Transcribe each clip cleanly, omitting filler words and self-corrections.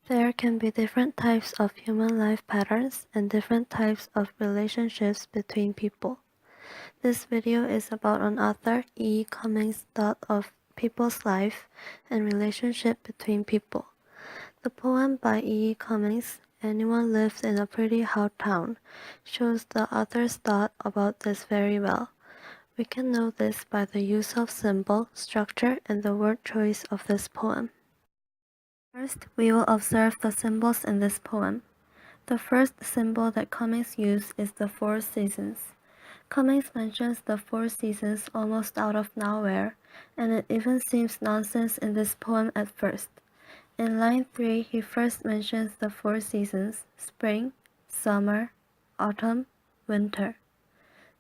There can be different types of human life patterns and different types of relationships between people. This video is about an author E. Cummings' thought of people's life and relationship between people. The poem by E. Cummings, Anyone Lives in a Pretty How Town, shows the author's thought about this very well. We can know this by the use of symbol, structure, and the word choice of this poem. First, we will observe the symbols in this poem. The first symbol that Cummings used is the four seasons. Cummings mentions the four seasons almost out of nowhere, and it even seems nonsense in this poem at first. In line 3, he first mentions the four seasons: spring, summer, autumn, winter.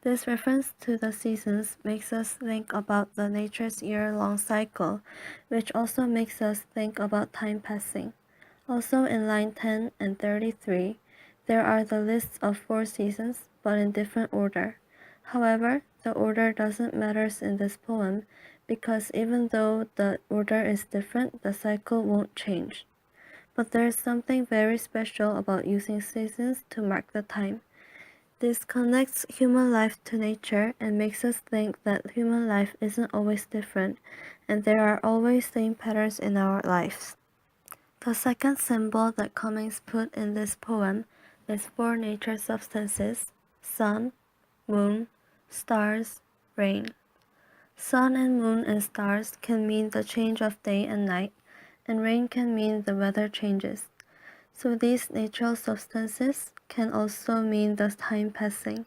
This reference to the seasons makes us think about the nature's year-long cycle, which also makes us think about time passing. Also in line 10 and 33, there are the lists of four seasons, but in different order. However, the order doesn't matter in this poem, because even though the order is different, the cycle won't change. But there is something very special about using seasons to mark the time. This connects human life to nature and makes us think that human life isn't always different, and there are always same patterns in our lives. The second symbol that Cummings put in this poem is four nature substances: sun, moon, stars, rain. Sun and moon and stars can mean the change of day and night, and rain can mean the weather changes. So these natural substances can also mean the time passing,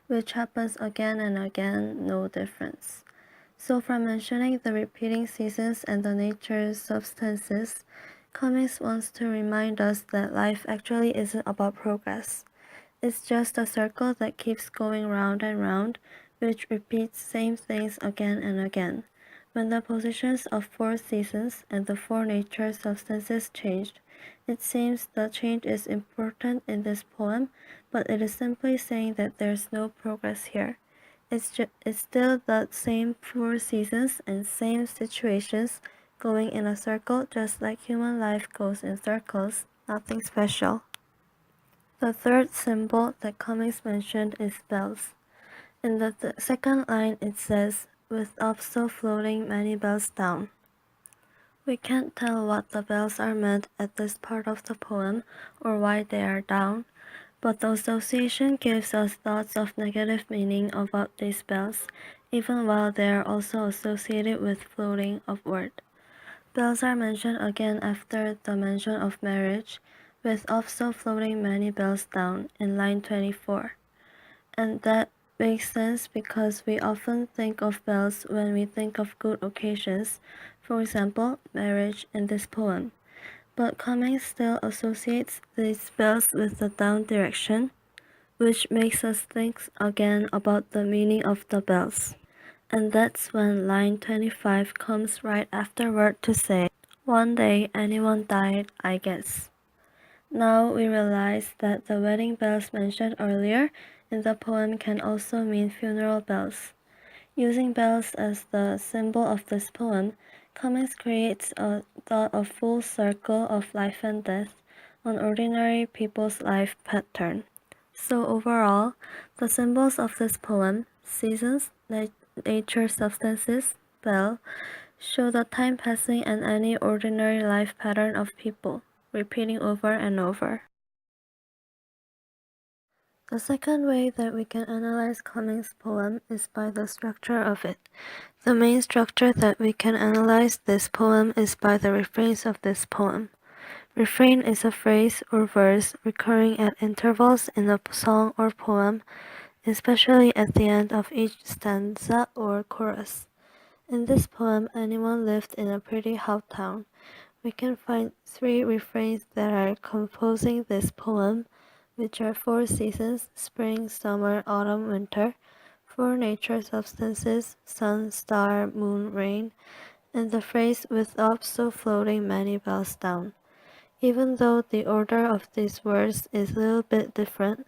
which happens again and again, no difference. So from mentioning the repeating seasons and the nature substances, Cummings wants to remind us that life actually isn't about progress. It's just a circle that keeps going round and round, which repeats same things again and again. When the positions of four seasons and the four nature substances changed, it seems the change is important in this poem, but it is simply saying that there's no progress here. It's still the same four seasons and same situations going in a circle, just like human life goes in circles, nothing special. The third symbol that Cummings mentioned is bells. In the second line it says, with up so floating many bells down. We can't tell what the bells are meant at this part of the poem or why they are down, but the association gives us thoughts of negative meaning about these bells, even while they are also associated with floating upward. Bells are mentioned again after the mention of marriage, with also floating many bells down in line 24. And that makes sense because we often think of bells when we think of good occasions, for example, marriage in this poem. But Cummings still associates these bells with the down direction, which makes us think again about the meaning of the bells. And that's when line 25 comes right afterward to say, one day anyone died, I guess. Now we realize that the wedding bells mentioned earlier in the poem can also mean funeral bells. Using bells as the symbol of this poem, Cummings creates a thought of full circle of life and death on ordinary people's life pattern. So overall, the symbols of this poem, seasons, nature substances, bell, show the time passing and any ordinary life pattern of people, repeating over and over. The second way that we can analyze Cummings' poem is by the structure of it. The main structure that we can analyze this poem is by the refrains of this poem. Refrain is a phrase or verse recurring at intervals in a song or poem, especially at the end of each stanza or chorus. In this poem, Anyone Lived in a Pretty How Town, we can find three refrains that are composing this poem, which are four seasons: spring, summer, autumn, winter, four nature substances: sun, star, moon, rain, and the phrase with up so floating many bells down. Even though the order of these words is a little bit different,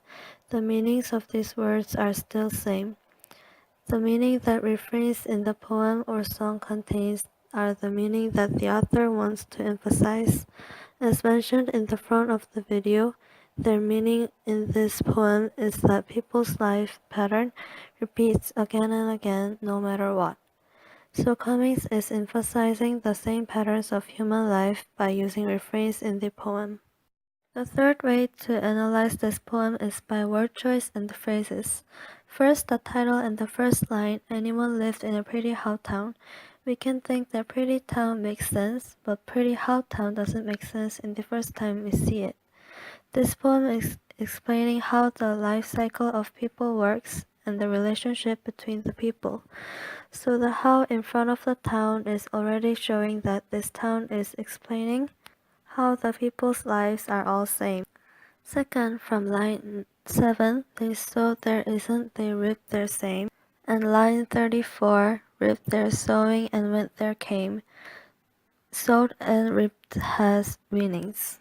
the meanings of these words are still same. The meaning that refrains in the poem or song contains are the meaning that the author wants to emphasize. As mentioned in the front of the video, their meaning in this poem is that people's life pattern repeats again and again no matter what. So Cummings is emphasizing the same patterns of human life by using refrains in the poem. The third way to analyze this poem is by word choice and the phrases. First, the title and the first line, anyone lived in a pretty how town. We can think that pretty town makes sense, but pretty how town doesn't make sense in the first time we see it. This poem is explaining how the life cycle of people works and the relationship between the people. So the how in front of the town is already showing that this town is explaining how the people's lives are all same. Second, from line 7, they sewed their isn't, they ripped their same. And line 34, ripped their sewing and went their came. Sewed and ripped has meanings.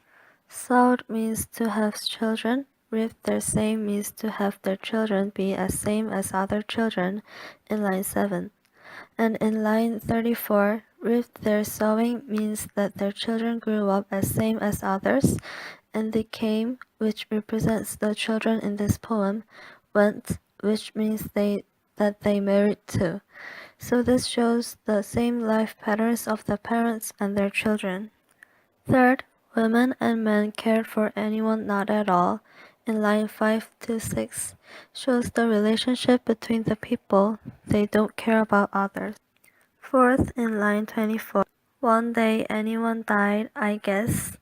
Sewed means to have children. Ripped their same means to have their children be as same as other children in line 7. And in line 34, ripped their sewing means that their children grew up as same as others, and they came, which represents the children in this poem, went, which means that they married too. So this shows the same life patterns of the parents and their children. Third, women and men cared for anyone not at all, in line 5 to 6, shows the relationship between the people, they don't care about others. Fourth, in line 24, one day anyone died, I guess,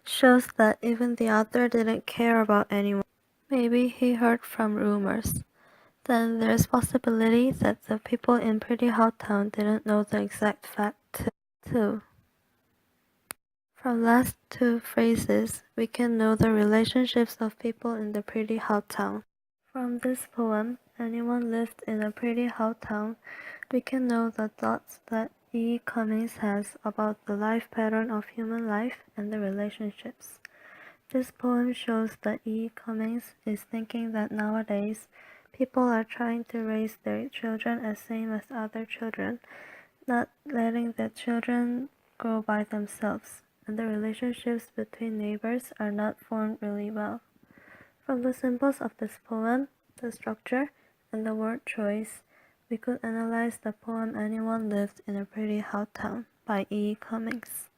shows that even the author didn't care about anyone. Maybe he heard from rumors. Then there's possibility that the people in Pretty Hot Town didn't know the exact fact too. From last two phrases, we can know the relationships of people in the Pretty Hot Town. From this poem, anyone lived in a pretty hot town, we can know the thoughts that E. Cummings has about the life pattern of human life and the relationships. This poem shows that E. Cummings is thinking that nowadays, people are trying to raise their children as same as other children, not letting the children grow by themselves, and the relationships between neighbors are not formed really well. From the symbols of this poem, the structure, and the word choice, we could analyze the poem Anyone Lived in a Pretty Hot Town by E. Cummings.